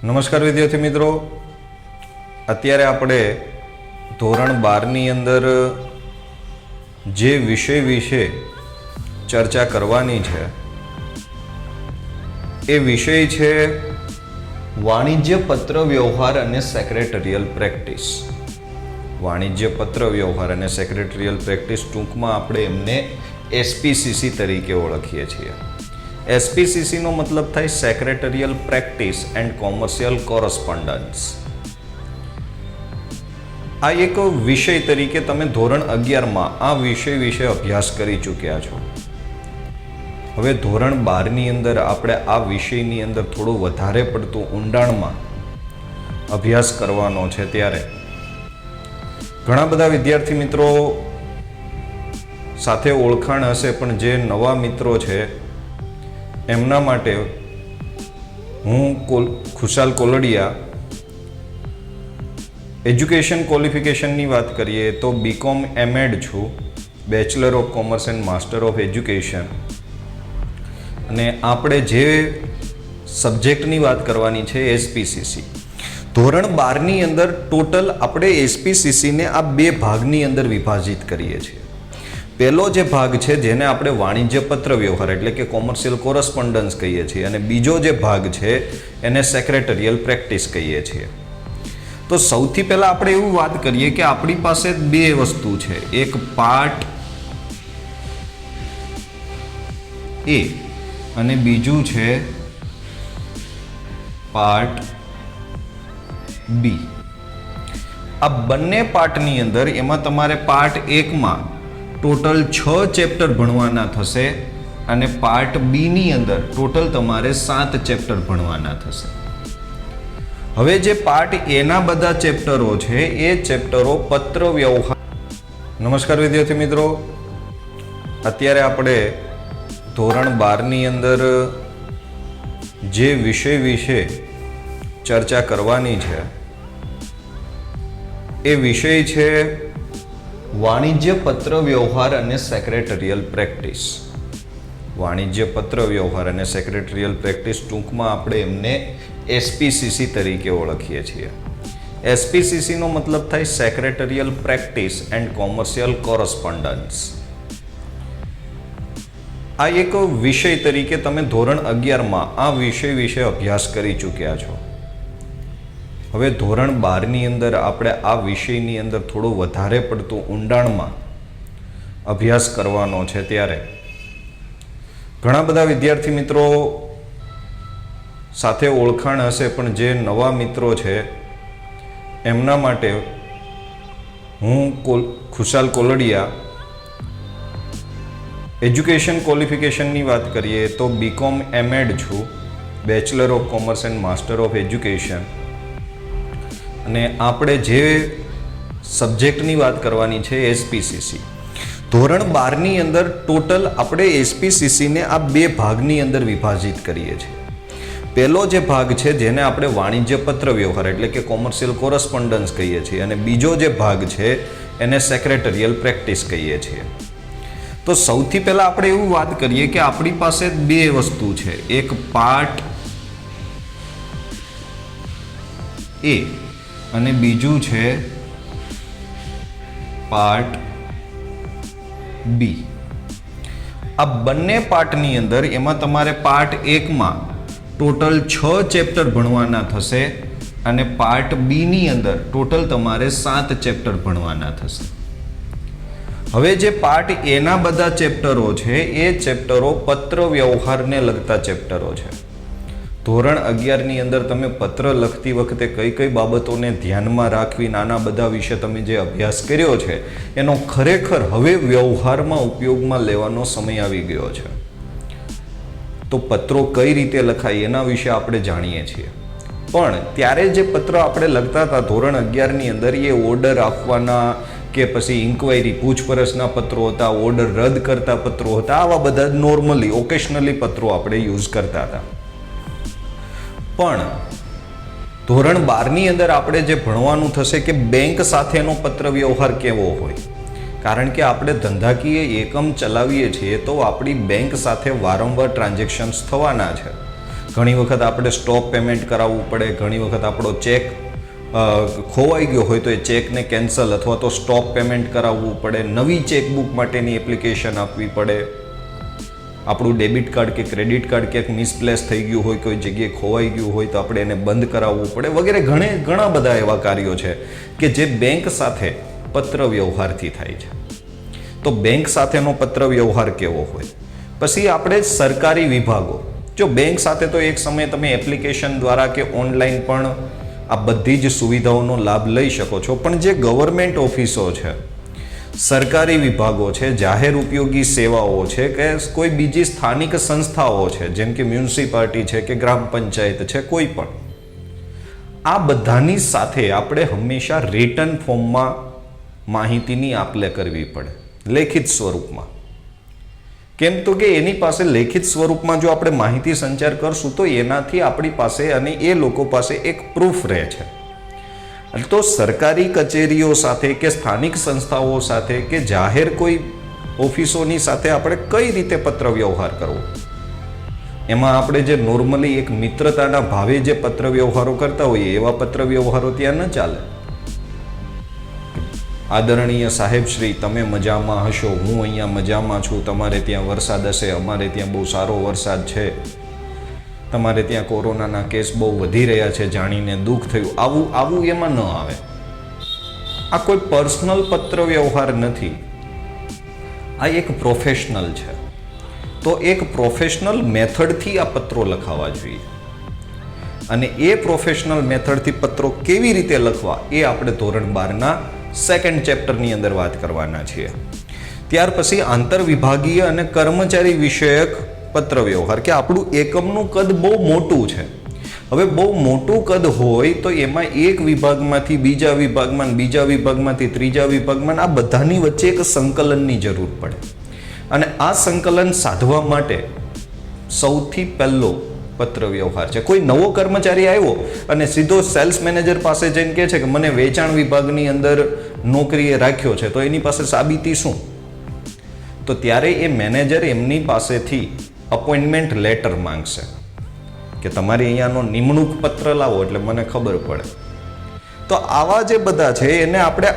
નમસ્કાર વિદ્યાર્થી મિત્રો, અત્યારે આપણે ધોરણ 12ની અંદર જે વિષય વિશે ચર્ચા કરવાની છે એ વિષય છે વાણિજ્ય પત્ર વ્યવહાર અને સેક્રેટરીયલ પ્રેક્ટિસ. વાણિજ્ય પત્ર વ્યવહાર અને સેક્રેટરીયલ પ્રેક્ટિસ, ટૂંકમાં આપણે એમને એસપીસીસી તરીકે ઓળખીએ છીએ. એસપીસીસીનો મતલબ થાય secretarial practice and commercial correspondence. આ એક વિષય તરીકે તમે ધોરણ 11માં આ વિષય વિશે અભ્યાસ કરી ચૂક્યા છો. હવે ધોરણ 12ની અંદર આપણે આ વિષયની અંદર થોડું વધારે પડતું ઊંડાણમાં અભ્યાસ કરવાનો છે. ત્યારે ઘણા બધા વિદ્યાર્થી મિત્રો સાથે ઓળખાણ હશે, પણ જે નવા મિત્રો છે એમના માટે હું ખુશાલ કોલડિયા. એજ્યુકેશન ક્વોલિફિકેશનની વાત કરીએ તો બીકોમ એમએડ છું, bachelor of commerce and master of education. અને આપણે જે સબ્જેક્ટની વાત કરવાની છે એસપીસીસી. ધોરણ 12ની અંદર ટોટલ આપણે એસપીસીસીને આ બે ભાગની અંદર વિભાજિત કરીએ છીએ. પહેલો જે ભાગ છે જેને આપણે વાણિજ્ય પત્ર વ્યવહાર એટલે કે કોમર્શિયલ કોરસ્પોન્ડન્સ કહીએ છીએ, અને બીજો જે ભાગ છે એને સેક્રેટરીયલ પ્રેક્ટિસ કહીએ છીએ. તો સૌથી પહેલાં આપણે એવું વાત કરીએ કે આપણી પાસે બે વસ્તુ છે, એક પાર્ટ એ અને બીજું છે પાર્ટ બી. આ બંને પાર્ટની અંદર એમાં તમારે પાર્ટ 1માં ટોટલ 6 ચેપ્ટર ભણવાના થશે અને પાર્ટ બીની અંદર ટોટલ તમારે 7 ચેપ્ટર ભણવાના થશે. હવે જે પાર્ટ એના બધા ચેપ્ટરો છે એ ચેપ્ટરો પત્ર વ્યવહાર. નમસ્કાર વિદ્યાર્થી મિત્રો, અત્યારે આપણે ધોરણ 12ની અંદર જે વિષય વિશે ચર્ચા કરવાની છે એ વિષય છે વાણિજ્ય પત્ર વ્યવહાર અને સેક્રેટરીયલ પ્રેક્ટિસ. વાણિજ્ય પત્ર વ્યવહાર અને સેક્રેટરીયલ પ્રેક્ટિસ, ટૂંકમાં આપણે એમને એસપીસીસી તરીકે ઓળખીએ છીએ. એસપીસીસીનો મતલબ થાય secretarial practice and commercial correspondence. આ એક વિષય તરીકે તમે ધોરણ 11માં આ વિષય વિશે અભ્યાસ કરી ચૂક્યા છો. હવે ધોરણ 12ની અંદર આપણે આ વિષયની અંદર થોડું વધારે પડતું ઊંડાણમાં અભ્યાસ કરવાનો છે. ત્યારે ઘણા બધા વિદ્યાર્થી મિત્રો સાથે ઓળખાણ હશે, પણ જે નવા મિત્રો છે એમના માટે હું ખુશાલ કોલડિયા. એજ્યુકેશન ક્વોલિફિકેશનની વાત કરીએ તો બીકોમ એમએડ છું, bachelor of commerce and master of education. અને આપણે જે સબ્જેક્ટની વાત કરવાની છે એસપીસીસી. ધોરણ 12ની અંદર ટોટલ આપણે એસપીસીસીને આ બે ભાગની અંદર વિભાજિત કરીએ છીએ. પહેલો જે ભાગ છે જેને આપણે વાણિજ્ય પત્ર વ્યવહાર એટલે કે કોમર્શિયલ કોરસ્પોન્ડન્સ કહીએ છીએ, અને બીજો જે ભાગ છે એને સેક્રેટરીયલ પ્રેક્ટિસ કહીએ છીએ. તો સૌથી પહેલાં આપણે એવું વાત કરીએ કે આપણી પાસે બે વસ્તુ છે, એક પાર્ટ એ અને બીજું છે પાર્ટ બી. આ બંને પાર્ટની અંદર એમાં તમારે પાર્ટ 1માં ટોટલ 6 ચેપ્ટર ભણવાના થશે અને પાર્ટ બીની અંદર ટોટલ તમારે 7 ચેપ્ટર ભણવાના થશે. હવે જે પાર્ટ એના બધા ચેપ્ટરો છે એ ચેપ્ટરો પત્ર વ્યવહારને લગતા ચેપ્ટરો છે. ધોરણ 11ની અંદર તમે પત્ર લખતી વખતે કઈ કઈ બાબતોને ધ્યાનમાં રાખવી, નાના બધા વિશે તમે જે અભ્યાસ કર્યો છે એનો ખરેખર હવે વ્યવહારમાં ઉપયોગમાં લેવાનો સમય આવી ગયો છે. તો પત્રો કઈ રીતે લખાય એના વિશે આપણે જાણીએ છીએ, પણ ત્યારે જે પત્ર આપણે લખતા હતા ધોરણ 11ની અંદર એ ઓર્ડર આપવાના કે પછી ઇન્ક્વાયરી પૂછપરછના પત્રો હતા, ઓર્ડર રદ કરતા પત્રો હતા. આવા બધા નોર્મલી ઓકેશનલી પત્રો આપણે યુઝ કરતા હતા. પણ ધોરણ 12ની અંદર આપણે જે ભણવાનું થશે કે બેંક સાથેનો પત્ર વ્યવહાર કેવો હોય, કારણ કે આપણે ધંધાકીય એકમ ચલાવીએ છીએ તો આપણી બેંક સાથે વારંવાર ટ્રાન્ઝેક્શન્સ થવાના છે. ઘણી વખત આપણે સ્ટોપ પેમેન્ટ કરાવવું પડે, ઘણી વખત આપણો ચેક ખોવાઈ ગયો હોય તો એ ચેકને કેન્સલ અથવા તો સ્ટોપ પેમેન્ટ કરાવવું પડે, નવી ચેકબુક માટેની એપ્લિકેશન આપવી પડે, આપણું ડેબિટ કાર્ડ કે ક્રેડિટ કાર્ડ ક્યાંક મિસપ્લેસ થઈ ગયું હોય, કોઈ જગ્યાએ ખોવાઈ ગયું હોય તો આપણે એને બંધ કરાવવું પડે વગેરે ઘણા બધા એવા કાર્યો છે કે જે બેંક સાથે પત્ર વ્યવહારથી થાય છે. તો બેંક સાથેનો પત્ર વ્યવહાર કેવો હોય? પછી આપણે સરકારી વિભાગો, જો બેંક સાથે તો એક સમયે તમે એપ્લિકેશન દ્વારા કે ઓનલાઈન પણ આ બધી જ સુવિધાઓનો લાભ લઈ શકો છો, પણ જે ગવર્મેન્ટ ઓફિસો છે, સરકારી વિભાગો છે, જાહેર ઉપયોગી સેવાઓ છે કે કોઈ બીજી સ્થાનિક સંસ્થાઓ છે જેમ કે મ્યુનિસિપાલિટી છે કે ગ્રામ પંચાયત છે, કોઈ પણ, આ બધાની સાથે આપણે હંમેશા રિટન ફોર્મમાં માહિતીની આપ-લે કરવી પડે, લેખિત સ્વરૂપમાં. કેમ તો કે એની પાસે લેખિત સ્વરૂપમાં જો આપણે માહિતી સંચાર કરશું તો એનાથી આપણી પાસે અને એ લોકો પાસે એક પ્રૂફ રહે છે. તો સરકારી કચેરીઓ સાથે કે સ્થાનિક સંસ્થાઓ સાથે કે જાહેર કોઈ ઓફિસોની સાથે આપણે કઈ રીતે પત્ર વ્યવહાર કરવો, એમાં આપણે જે નોર્મલી એક મિત્રતાના ભાવે જે પત્ર વ્યવહારો કરતા હોઈએ એવા પત્ર વ્યવહારો ત્યાં ન ચાલે. આદરણીય સાહેબ શ્રી, તમે મજામાં હશો, હું અહીંયા મજામાં છું, તમારે ત્યાં વરસાદ હશે, અમારે ત્યાં બહુ સારો વરસાદ છે, તમારે ત્યાં કોરોનાના કેસ બહુ વધી રહ્યા છે, જાણીને દુઃખ થયું, આવું એમાં ન આવે. આ કોઈ પર્સનલ પત્ર વ્યવહાર નથી, આ એક પ્રોફેશનલ છે. તો એક પ્રોફેશનલ મેથડથી આ પત્રો લખાવા જોઈએ અને એ પ્રોફેશનલ મેથડથી પત્રો કેવી રીતે લખવા એ આપણે ધોરણ 12ના સેકન્ડ ચેપ્ટરની અંદર વાત કરવાના છીએ. ત્યાર પછી આંતરવિભાગીય અને કર્મચારી વિષયક પત્ર વ્યવહાર, કે આપણું એકમનું કદ બહુ મોટું છે. હવે બહુ મોટું કદ હોય તો એમાં એક વિભાગમાંથી બીજા વિભાગમાં, બીજા વિભાગમાંથી ત્રીજા વિભાગમાં, આ બધાની વચ્ચે એક સંકલનની જરૂર પડે અને આ સંકલન સાધવા માટે સૌથી પહેલો પત્ર વ્યવહાર છે. કોઈ નવો કર્મચારી આવ્યો અને સીધો સેલ્સ મેનેજર પાસે જઈને કહે છે કે મને વેચાણ વિભાગની અંદર નોકરીએ રાખ્યો છે, તો એની પાસે સાબિતી શું? તો ત્યારે એ મેનેજર એમની પાસેથી અપોઇન્ટમેન્ટ લેટર માંગશે કે તમારી અહીંયાનો નિમણૂક પત્ર લાવો એટલે મને ખબર પડે. તો આવા જે બધા છે એને આપણે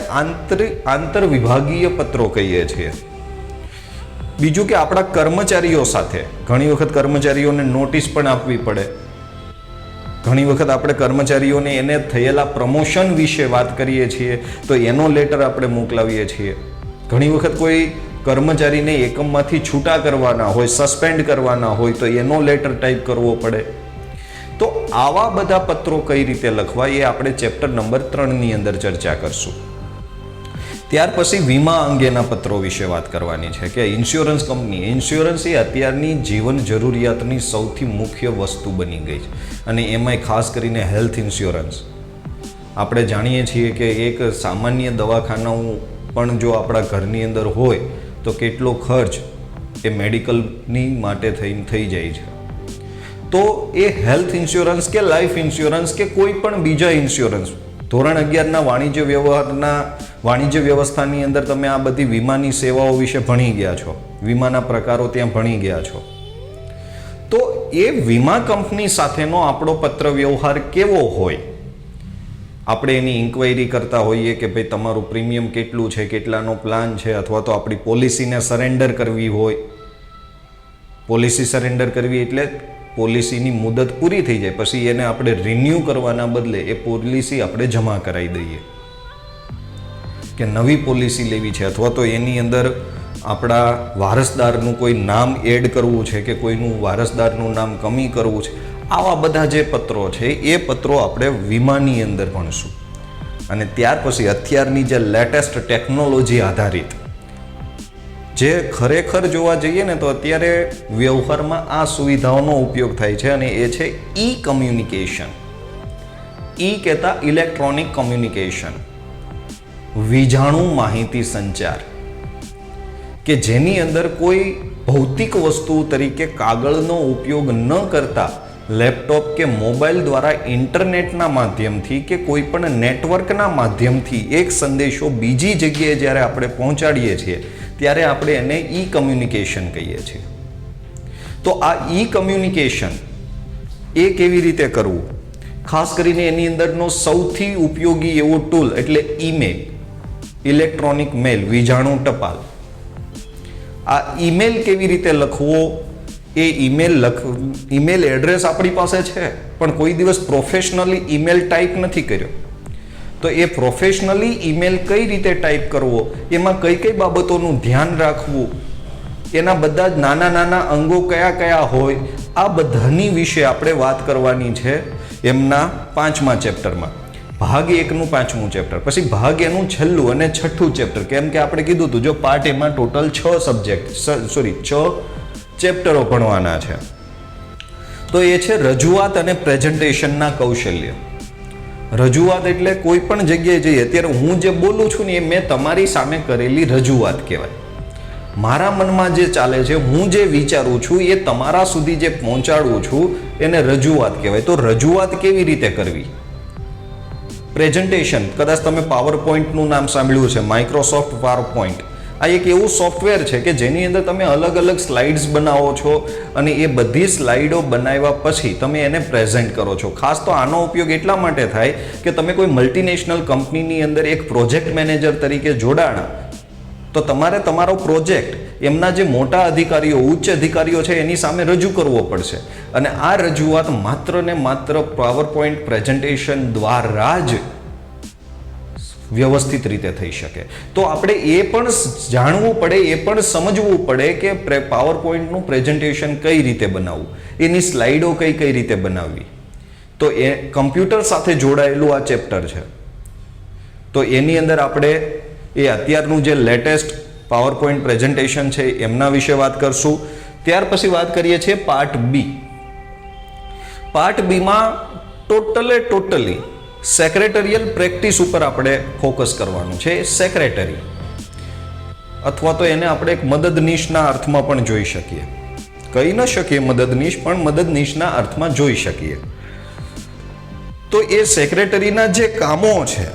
આંતરવિભાગીય પત્રો કહીએ છીએ. બીજું કે આપણા કર્મચારીઓ સાથે ઘણી વખત કર્મચારીઓને નોટિસ પણ આપવી પડે, ઘણી વખત આપણે કર્મચારીઓને એને થયેલા પ્રમોશન વિશે વાત કરીએ છીએ તો એનો લેટર આપણે મોકલાવીએ છીએ. ઘણી વખત કોઈ કર્મચારીને એકમમાંથી છૂટા કરવાના હોય, સસ્પેન્ડ કરવાના હોય તો એનો લેટર ટાઈપ કરવો પડે. તો આવા બધા પત્રો કઈ રીતે લખવા એ આપણે ચેપ્ટર નંબર 3ની અંદર ચર્ચા કરશું. ત્યાર પછી વીમા અંગેના પત્રો વિશે વાત કરવાની છે કે ઇન્સ્યોરન્સ કંપની, ઇન્સ્યોરન્સ એ અત્યારની જીવન જરૂરિયાતની સૌથી મુખ્ય વસ્તુ બની ગઈ છે અને એમાંય ખાસ કરીને હેલ્થ ઇન્સ્યોરન્સ. આપણે જાણીએ છીએ કે એક સામાન્ય દવાખાનું પણ જો આપણા ઘરની અંદર હોય તો કેટલો ખર્ચ એ મેડિકલની માટે થઈ જાય છે. તો એ હેલ્થ ઇન્સ્યોરન્સ કે લાઈફ ઇન્સ્યોરન્સ કે કોઈ પણ બીજા ઇન્સ્યોરન્સ, ધોરણ 11ના વાણિજ્ય વ્યવસ્થાની અંદર તમે આ બધી વીમાની સેવાઓ વિશે ભણી ગયા છો, વીમાના પ્રકારો ત્યાં ભણી ગયા છો. તો એ વીમા કંપની સાથેનો આપણો પત્ર વ્યવહાર કેવો હોય? આપણે એની ઇન્ક્વાયરી કરતા હોઈએ કે ભાઈ તમારું પ્રીમિયમ કેટલું છે, કેટલાનો પ્લાન છે, અથવા તો આપણી પોલિસીને સરેન્ડર કરવી હોય. પોલિસી સરેન્ડર કરવી એટલે પોલિસીની મુદત પૂરી થઈ જાય પછી એને આપણે રિન્યૂ કરવાના બદલે એ પોલિસી આપણે જમા કરાવી દઈએ કે નવી પોલિસી લેવી છે, અથવા તો એની અંદર આપણા વારસદારનું કોઈ નામ એડ કરવું છે કે કોઈનું વારસદારનું નામ કમી કરવું છે. આવા બધા જે પત્રો છે એ પત્રો આપણે વીમાની અંદર ભણશું. અને ત્યાર પછી અત્યારની જે લેટેસ્ટ ટેકનોલોજી આધારિત, જે ખરેખર જોવા જઈએ ને તો અત્યારે વ્યવહારમાં આ સુવિધાઓનો ઉપયોગ થાય છે અને એ છે ઈ કમ્યુનિકેશન. ઈ કહેતા ઇલેક્ટ્રોનિક કમ્યુનિકેશન, વીજાણુ માહિતી સંચાર, કે જેની અંદર કોઈ ભૌતિક વસ્તુ તરીકે કાગળનો ઉપયોગ ન કરતા લેપટોપ કે મોબાઈલ દ્વારા ઇન્ટરનેટના માધ્યમથી કે કોઈ પણ નેટવર્કના માધ્યમથી એક સંદેશો બીજી જગ્યાએ જ્યારે આપણે પહોંચાડીએ છીએ ત્યારે આપણે એને ઈ કમ્યુનિકેશન કહીએ છીએ. તો આ ઈ કમ્યુનિકેશન એ કેવી રીતે કરવું, ખાસ કરીને એની અંદરનો સૌથી ઉપયોગી એવો ટૂલ એટલે ઈમેલ, ઇલેક્ટ્રોનિક મેલ, વીજાણુ ટપાલ. આ ઈમેલ કેવી રીતે લખવો, એ ઈમેલ એડ્રેસ આપણી પાસે છે પણ કોઈ દિવસ પ્રોફેશનલી ઈમેલ ટાઈપ નથી કર્યો. તો એ પ્રોફેશનલી ઈમેલ કઈ રીતે ટાઈપ કરવો, એમાં કઈ કઈ બાબતોનું ધ્યાન રાખવું, એના બધા જ નાના નાના અંગો કયા કયા હોય, આ બધાની વિશે આપણે વાત કરવાની છે એમના 5મા ચેપ્ટરમાં. ભાગ 1નું 5મું ચેપ્ટર, પછી ભાગ એનું છેલ્લું અને 6ઠું ચેપ્ટર. કેમ કે આપણે કીધું હતું જો પાર્ટ એમાં ટોટલ 6 ચેપ્ટરો ભણવાના છે. તો એ છે રજૂઆત અને પ્રેઝન્ટેશનના કૌશલ્ય. રજૂઆત એટલે કોઈ પણ જગ્યાએ જઈએ અત્યારે હું જે બોલું છું ને એ મેં તમારી સામે કરેલી રજૂઆત કહેવાય. મારા મનમાં જે ચાલે છે, હું જે વિચારું છું એ તમારા સુધી જે પહોંચાડું છું એને રજૂઆત કહેવાય. તો રજૂઆત કેવી રીતે કરવી, પ્રેઝન્ટેશન. કદાચ તમે પાવર પોઈન્ટનું નામ સાંભળ્યું છે, માઇક્રોસોફ્ટ પાવર પોઈન્ટ. આ એક એવું સોફ્ટવેર છે કે જેની અંદર તમે અલગ અલગ સ્લાઇડ્સ બનાવો છો અને એ બધી સ્લાઇડો બનાવ્યા પછી તમે એને પ્રેઝન્ટ કરો છો. ખાસ તો આનો ઉપયોગ એટલા માટે થાય કે તમે કોઈ મલ્ટીનેશનલ કંપનીની અંદર એક પ્રોજેક્ટ મેનેજર તરીકે જોડાણા તો તમારે તમારો પ્રોજેક્ટ એમના જે મોટા અધિકારીઓ, ઉચ્ચ અધિકારીઓ છે એની સામે રજૂ કરવો પડશે. અને આ રજૂઆત માત્ર ને માત્ર પાવર પોઈન્ટ પ્રેઝન્ટેશન દ્વારા જ વ્યવસ્થિત રીતે થઈ શકે. તો આપણે એ પણ જાણવું પડે, એ પણ સમજવું પડે કે પાવર પોઈન્ટનું પ્રેઝન્ટેશન કઈ રીતે બનાવવું, એની સ્લાઇડો કઈ કઈ રીતે બનાવવી. તો એ કમ્પ્યુટર સાથે જોડાયેલું આ ચેપ્ટર છે. તો એની અંદર આપણે એ અત્યારનું જે લેટેસ્ટ પાવર પોઈન્ટ પ્રેઝન્ટેશન છે એમના વિશે વાત કરશું. ત્યાર પછી વાત કરીએ છીએ પાર્ટ બી. પાર્ટ બીમાં ટોટલી સેક્રેટરિયલ પ્રેક્ટિસ ઉપર આપણે ફોકસ કરવાનું છે. સેક્રેટરી અથવા તો એને આપણે એક મદદનીશના અર્થમાં પણ જોઈ શકીએ. કહી ન શકીએ મદદનીશ, પણ મદદનીશના અર્થમાં જોઈ શકીએ. તો એ સેક્રેટરીના જે કામો છે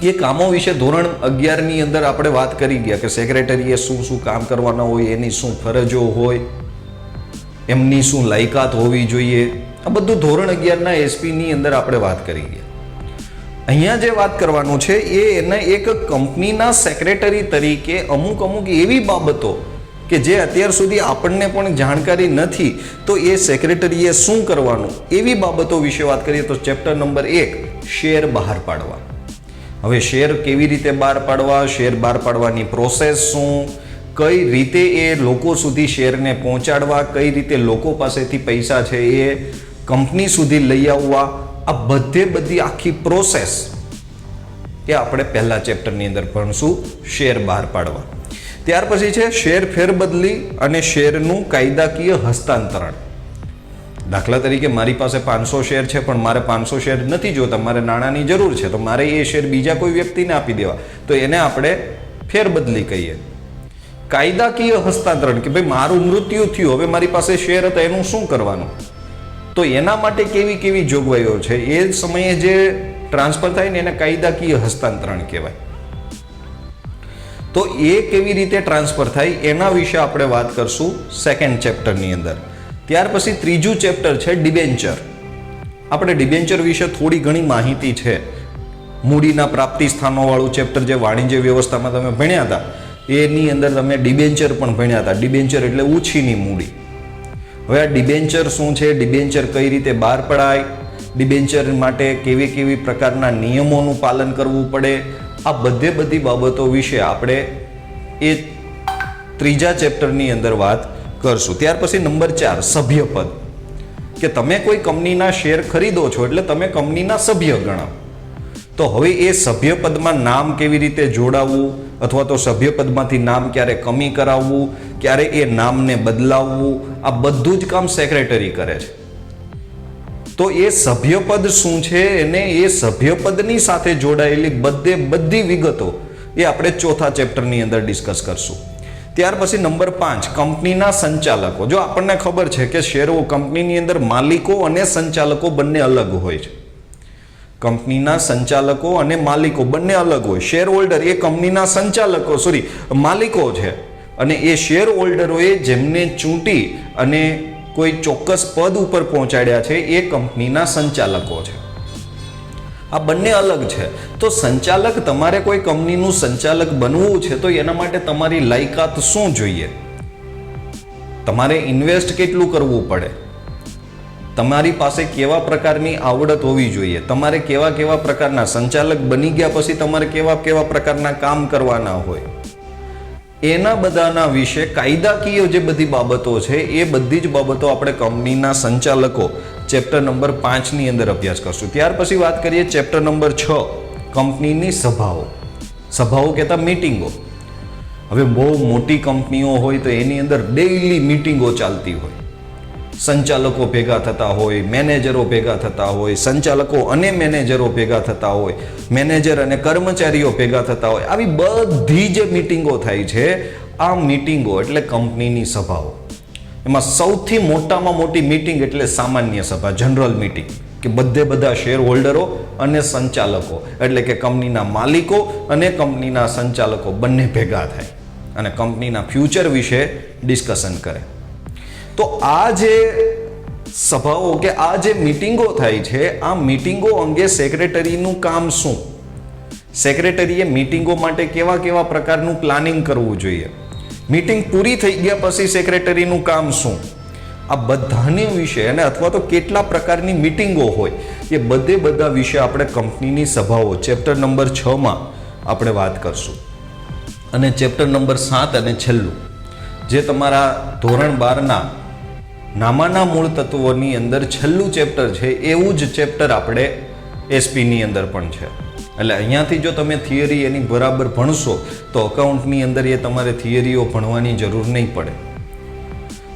એ કામો વિશે ધોરણ 11ની અંદર આપણે વાત કરી ગયા કે સેક્રેટરીએ શું શું કામ કરવાના હોય, એની શું ફરજો હોય, એમની શું લાયકાત હોવી જોઈએ. આ બધું ધોરણ 11ના એસપીની અંદર આપણે વાત કરી ગયા. અહીંયા જે વાત કરવાનું છે એ એને એક કંપનીના સેક્રેટરી તરીકે અમુક એવી બાબતો કે જે અત્યાર સુધી આપણને પણ જાણકારી નથી, તો એ સેક્રેટરીએ શું કરવાનું એવી બાબતો વિશે વાત કરીએ. તો ચેપ્ટર નંબર 1 શેર બહાર પાડવા. હવે શેર કેવી રીતે બહાર પાડવા, શેર બહાર પાડવાની પ્રોસેસ શું, કઈ રીતે એ લોકો સુધી શેરને પહોંચાડવા, કઈ રીતે લોકો પાસેથી પૈસા છે એ કંપની સુધી લઈ આવવા, આ બધી આખી પ્રોસેસ એ આપણે પહેલા ચેપ્ટરની અંદર ભણશું, શેર બહાર પાડવા. ત્યાર પછી છે શેર ફેરબદલી અને શેરનું કાયદાકીય હસ્તાંતરણ. દાખલા તરીકે મારી પાસે 500 શેર છે પણ મારે 500 શેર નથી જોતા, મારે નાણાંની જરૂર છે, તો મારે એ શેર બીજા કોઈ વ્યક્તિને આપી દેવા, તો એને આપણે ફેરબદલી કહીએ. કાયદાકીય હસ્તાંતરણ કે ભાઈ મારું મૃત્યુ થયું, હવે મારી પાસે શેર હતા એનું શું કરવાનું, તો એના માટે કેવી કેવી જોગવાઈઓ છે, એ સમયે જે ટ્રાન્સફર થાય ને એને કાયદાકીય હસ્તાંતરણ કહેવાય. તો એ કેવી રીતે ટ્રાન્સફર થાય એના વિશે આપણે વાત કરશું સેકન્ડ ચેપ્ટરની અંદર. ત્યાર પછી ત્રીજું ચેપ્ટર છે ડિબેન્ચર. આપણે ડિબેન્ચર વિશે થોડી ઘણી માહિતી છે. મૂડીના પ્રાપ્તિ સ્થાનોવાળું ચેપ્ટર જે વાણિજ્ય વ્યવસ્થામાં તમે ભણ્યા હતા એની અંદર તમે ડિબેન્ચર પણ ભણ્યા હતા. ડિબેન્ચર એટલે ઉછીની મૂડી. હવે આ ડિબેન્ચર શું છે, ડિબેન્ચર કઈ રીતે બહાર પડાય, ડિબેન્ચર માટે કેવી કેવી પ્રકારના નિયમોનું પાલન કરવું પડે, આ બધી બાબતો વિશે આપણે એ ત્રીજા ચેપ્ટરની અંદર વાત કરશું. ત્યાર પછી નંબર 4 સભ્યપદ. કે તમે કોઈ કંપનીના શેર ખરીદો છો એટલે તમે કંપનીના સભ્ય ગણાવ. તો હવે એ સભ્યપદમાં નામ કેવી રીતે જોડાવવું અથવા તો સભ્યપદમાંથી નામ ક્યારે કમી કરાવવું, ક્યારે એ નામને બદલાવવું, આ બધું જ કામ સેક્રેટરી કરે છે. તો એ સભ્યપદ શું છે અને એ સભ્યપદની સાથે જોડાયેલી બધી વિગતો એ આપણે ચોથા ચેપ્ટરની અંદર ડિસ્કસ કરશું. ત્યાર પછી નંબર 5 કંપનીના સંચાલકો. જો આપણને ખબર છે કે શેરો કંપનીની અંદર માલિકો અને સંચાલકો બંને અલગ હોય છે. કંપનીના સંચાલકો અને માલિકો બંને અલગ હોય. શેર હોલ્ડર એ કંપનીના માલિકો છે અને એ શેર હોલ્ડરોએ જેમને ચૂંટી અને કોઈ ચોક્કસ પદ ઉપર પહોંચાડ્યા છે એ કંપનીના સંચાલકો છે. આ બંને અલગ છે. તો સંચાલક, તમારે કોઈ કંપનીનું સંચાલક બનવું છે તો એના માટે તમારી લાયકાત શું જોઈએ? તમારે ઇન્વેસ્ટ કેટલું કરવું પડે? તમારી પાસે કેવા પ્રકારની આવડત હોવી જોઈએ? તમારે કેવા કેવા પ્રકારના સંચાલક બની ગયા પછી તમારે કેવા કેવા પ્રકારના કામ કરવાના હોય? એના બધાના વિશે કાયદાકીય જે બધી બાબતો છે એ બધી જ બાબતો આપણે કંપનીના સંચાલકો ચેપ્ટર નંબર 5 ની અંદર અભ્યાસ કરશું. ત્યાર પછી વાત કરીએ ચેપ્ટર નંબર 6, કંપનીની સભાઓ. સભાઓ કહેતા મીટિંગો. હવે બહુ મોટી કંપનીઓ હોય તો એની અંદર ડેઈલી મીટિંગો ચાલતી હોય. સંચાલકો ભેગા થતા હોય, મેનેજરો ભેગા થતા હોય, સંચાલકો અને મેનેજરો ભેગા થતા હોય, મેનેજર અને કર્મચારીઓ ભેગા થતા હોય. આવી બધી જે મીટિંગો થાય છે, આ મીટિંગો એટલે કંપનીની સભાઓ. એમાં સૌથી મોટામાં મોટી મીટિંગ એટલે સામાન્ય સભા, જનરલ મીટિંગ, કે બધા શેર હોલ્ડરો અને સંચાલકો એટલે કે કંપનીના માલિકો અને કંપનીના સંચાલકો બંને ભેગા થાય અને કંપનીના ફ્યુચર વિશે ડિસ્કશન કરે. તો આ જે સભાઓ કે આ જે મીટિંગો થાય છે, આ મીટિંગો અંગે સેક્રેટરીનું કામ શું? સેક્રેટરીએ મીટિંગો માટે કેવા કેવા પ્રકારનું પ્લાનિંગ કરવું જોઈએ? મીટિંગ પૂરી થઈ ગયા પછી સેક્રેટરીનું કામ શું? આ બધાની વિશે અને અથવા તો કેટલા પ્રકારની મીટિંગો હોય એ બધા વિશે આપણે કંપનીની સભાઓ ચેપ્ટર નંબર 6 માં આપણે વાત કરશું. અને ચેપ્ટર નંબર 7 અને છેલ્લું જે તમારા ધોરણ 12ના નામાના મૂળ તત્વોની અંદર છેલ્લું ચેપ્ટર છે, એવું જ ચેપ્ટર આપણે એસપીની અંદર પણ છે. એટલે અહીંયાથી જો તમે થિયરી એની બરાબર ભણશો તો અકાઉન્ટની અંદર એ તમારે થિયરીઓ ભણવાની જરૂર નહીં પડે.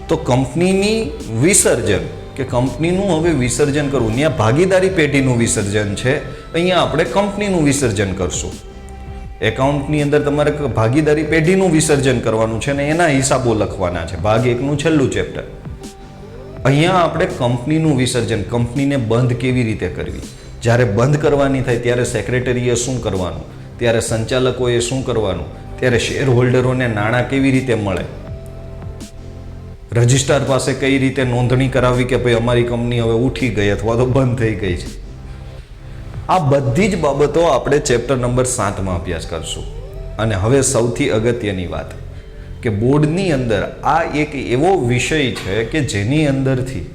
તો કંપનીની વિસર્જન કે કંપનીનું હવે વિસર્જન કરવું, ત્યાં ભાગીદારી પેઢીનું વિસર્જન છે, અહીંયા આપણે કંપનીનું વિસર્જન કરશું. એકાઉન્ટની અંદર તમારે ભાગીદારી પેઢીનું વિસર્જન કરવાનું છે અને એના હિસાબો લખવાના છે. ભાગ 1નું છેલ્લું ચેપ્ટર. અહીંયા આપણે કંપનીનું વિસર્જન, કંપનીને બંધ કેવી રીતે કરવી, જ્યારે બંધ કરવાની થાય ત્યારે સેક્રેટરીએ શું કરવાનું, ત્યારે સંચાલકોએ શું કરવાનું, ત્યારે શેર હોલ્ડરોને નાણાં કેવી રીતે મળે, રજિસ્ટ્રાર પાસે કઈ રીતે નોંધણી કરાવવી કે ભાઈ અમારી કંપની હવે ઉઠી ગઈ અથવા તો બંધ થઈ ગઈ છે. આ બધી જ બાબતો આપણે ચેપ્ટર નંબર 7 માં અભ્યાસ કરશું. અને હવે સૌથી અગત્યની વાત કે બોર્ડની અંદર આ એક એવો વિષય છે કે જેની અંદરથી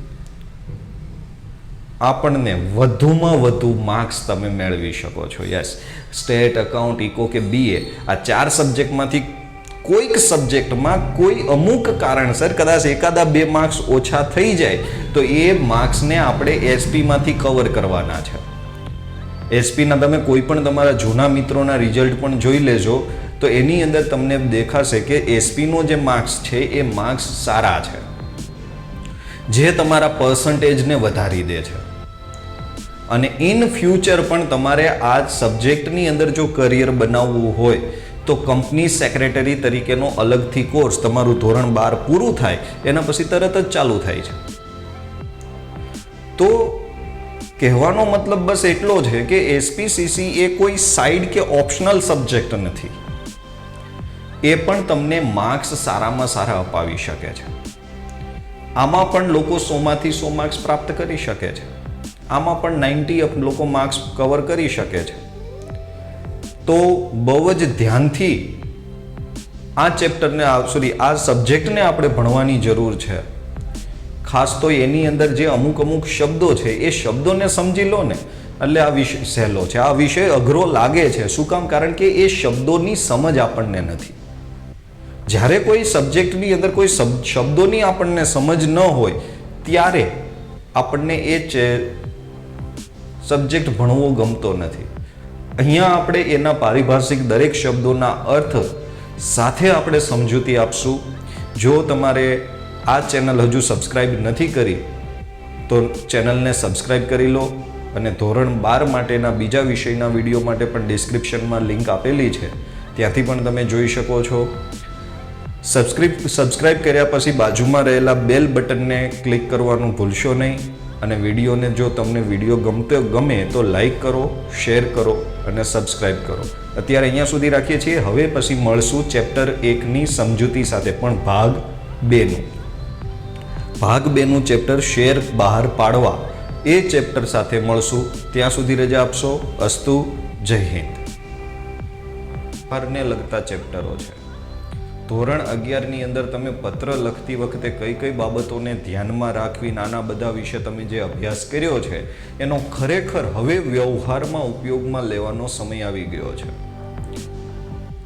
આપણને વધુમાં વધુ માર્ક્સ તમે મેળવી શકો છો. યસ, સ્ટેટ, અકાઉન્ટ, ઇકો કે બીએ, આ 4 સબ્જેક્ટમાંથી કોઈક સબ્જેક્ટમાં કોઈ અમુક કારણસર કદાચ એકાદા 2 માર્ક્સ ઓછા થઈ જાય તો એ માર્ક્સને આપણે એસપીમાંથી કવર કરવાના છે. એસપીના તમે કોઈ પણ તમારા જૂના મિત્રોના રિઝલ્ટ પણ જોઈ લેજો તો એની અંદર તમને દેખાશે કે એસપીનો જે માર્ક્સ છે એ માર્ક્સ સારા છે, જે તમારા પર્સન્ટેજને વધારી દે છે. અને ઇન ફ્યુચર પણ તમારે આ સબ્જેક્ટની અંદર જો કરિયર બનાવવું હોય તો કંપની સેક્રેટરી તરીકેનો અલગથી કોર્સ તમારું ધોરણ 12 પૂરું થાય એના પછી તરત જ ચાલુ થાય છે. તો કહેવાનો મતલબ બસ એટલો છે કે એસપીસીસી એ કોઈ સાઇડ કે ઓપ્શનલ સબ્જેક્ટ નથી. એ પણ તમને માર્ક્સ સારામાં સારા અપાવી શકે છે. આમાં પણ લોકો 100 માંથી 100 માર્ક્સ પ્રાપ્ત કરી શકે છે. આમાં પણ 90 લોકો માર્ક્સ કવર કરી શકે છે. તો બહુ જ ધ્યાનથી આ ચેપ્ટરને આ સબ્જેક્ટને આપણે ભણવાની જરૂર છે. ખાસ તો એની અંદર જે અમુક શબ્દો છે એ શબ્દોને સમજી લો ને એટલે આ વિષય સહેલો છે. આ વિષય અઘરો લાગે છે. શું કામ? કારણ કે એ શબ્દોની સમજ આપણને નથી. જ્યારે કોઈ સબ્જેક્ટની અંદર કોઈ શબ્દોની આપણને સમજ ન હોય ત્યારે આપણને એ સબ્જેક્ટ ભણવો ગમતો નથી. અહીંયા આપણે એના પારિભાષિક દરેક શબ્દોના અર્થ સાથે આપણે સમજૂતી આપશું. જો તમારે આ ચેનલ હજુ સબસ્ક્રાઇબ નથી કરી તો ચેનલને સબસ્ક્રાઇબ કરી લો અને ધોરણ 12 માટેના બીજા વિષયના વિડીયો માટે પણ ડિસ્ક્રિપ્શનમાં લિંક આપેલી છે, ત્યાંથી પણ તમે જોઈ શકો છો. સબસ્ક્રાઇબ કર્યા પછી બાજુમાં રહેલા બેલ બટનને ક્લિક કરવાનું ભૂલશો નહીં. અને વિડીયોને જો તમને વિડીયો ગમે તો લાઈક કરો, શેર કરો અને સબસ્ક્રાઇબ કરો. અત્યારે અહીંયા સુધી રાખીએ છીએ. હવે પછી મળશું ચેપ્ટર 1ની સમજૂતી સાથે, પણ ભાગ 2નું. ભાગ 2 નું ચેપ્ટર શેર બહાર પાડવા એ ચેપ્ટર સાથે મળશું. ત્યાં સુધી રજા આપશો. અસ્તુ. જય હિન્દ. ને લગતા ચેપ્ટરો છે. ધોરણ 11 ની અંદર તમે પત્ર લખતી વખતે કઈ કઈ બાબતોને ધ્યાનમાં રાખવી, નાના બધા વિશે તમે જે અભ્યાસ કર્યો છે એનો ખરેખર હવે વ્યવહારમાં ઉપયોગમાં લેવાનો સમય આવી ગયો છે.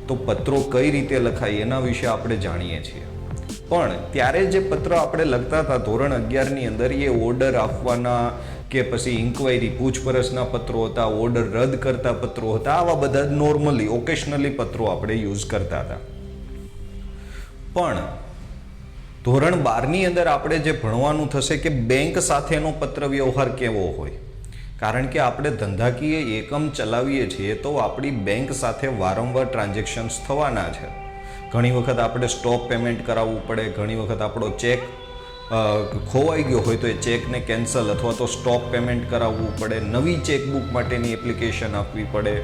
તો પત્રો કઈ રીતે લખાય એના વિશે આપણે જાણીએ છીએ. પણ ત્યારે જે પત્ર આપણે લખતા હતા ધોરણ 11 ની અંદર, એ ઓર્ડર આપવાના કે પછી ઇન્ક્વાયરી પૂછપરછના પત્રો હતા, ઓર્ડર રદ કરતા પત્રો હતા, આવા બધા નોર્મલી ઓકેશનલી પત્રો આપણે યુઝ કરતા હતા. પણ ધોરણ 12 ની અંદર આપણે જે ભણવાનું થશે કે બેંક સાથેનો પત્ર વ્યવહાર કેવો હોય. કારણ કે આપણે ધંધાકીય એકમ ચલાવીએ છીએ તો આપણી બેંક સાથે વારંવાર ટ્રાન્ઝેક્શન્સ થવાના છે. ઘણી વખત આપણે સ્ટોપ પેમેન્ટ કરાવવું પડે, ઘણી વખત આપણો ચેક ખોવાઈ ગયો હોય તો એ ચેકને કેન્સલ અથવા તો સ્ટોપ પેમેન્ટ કરાવવું પડે, નવી ચેકબુક માટેની એપ્લિકેશન આપવી પડે,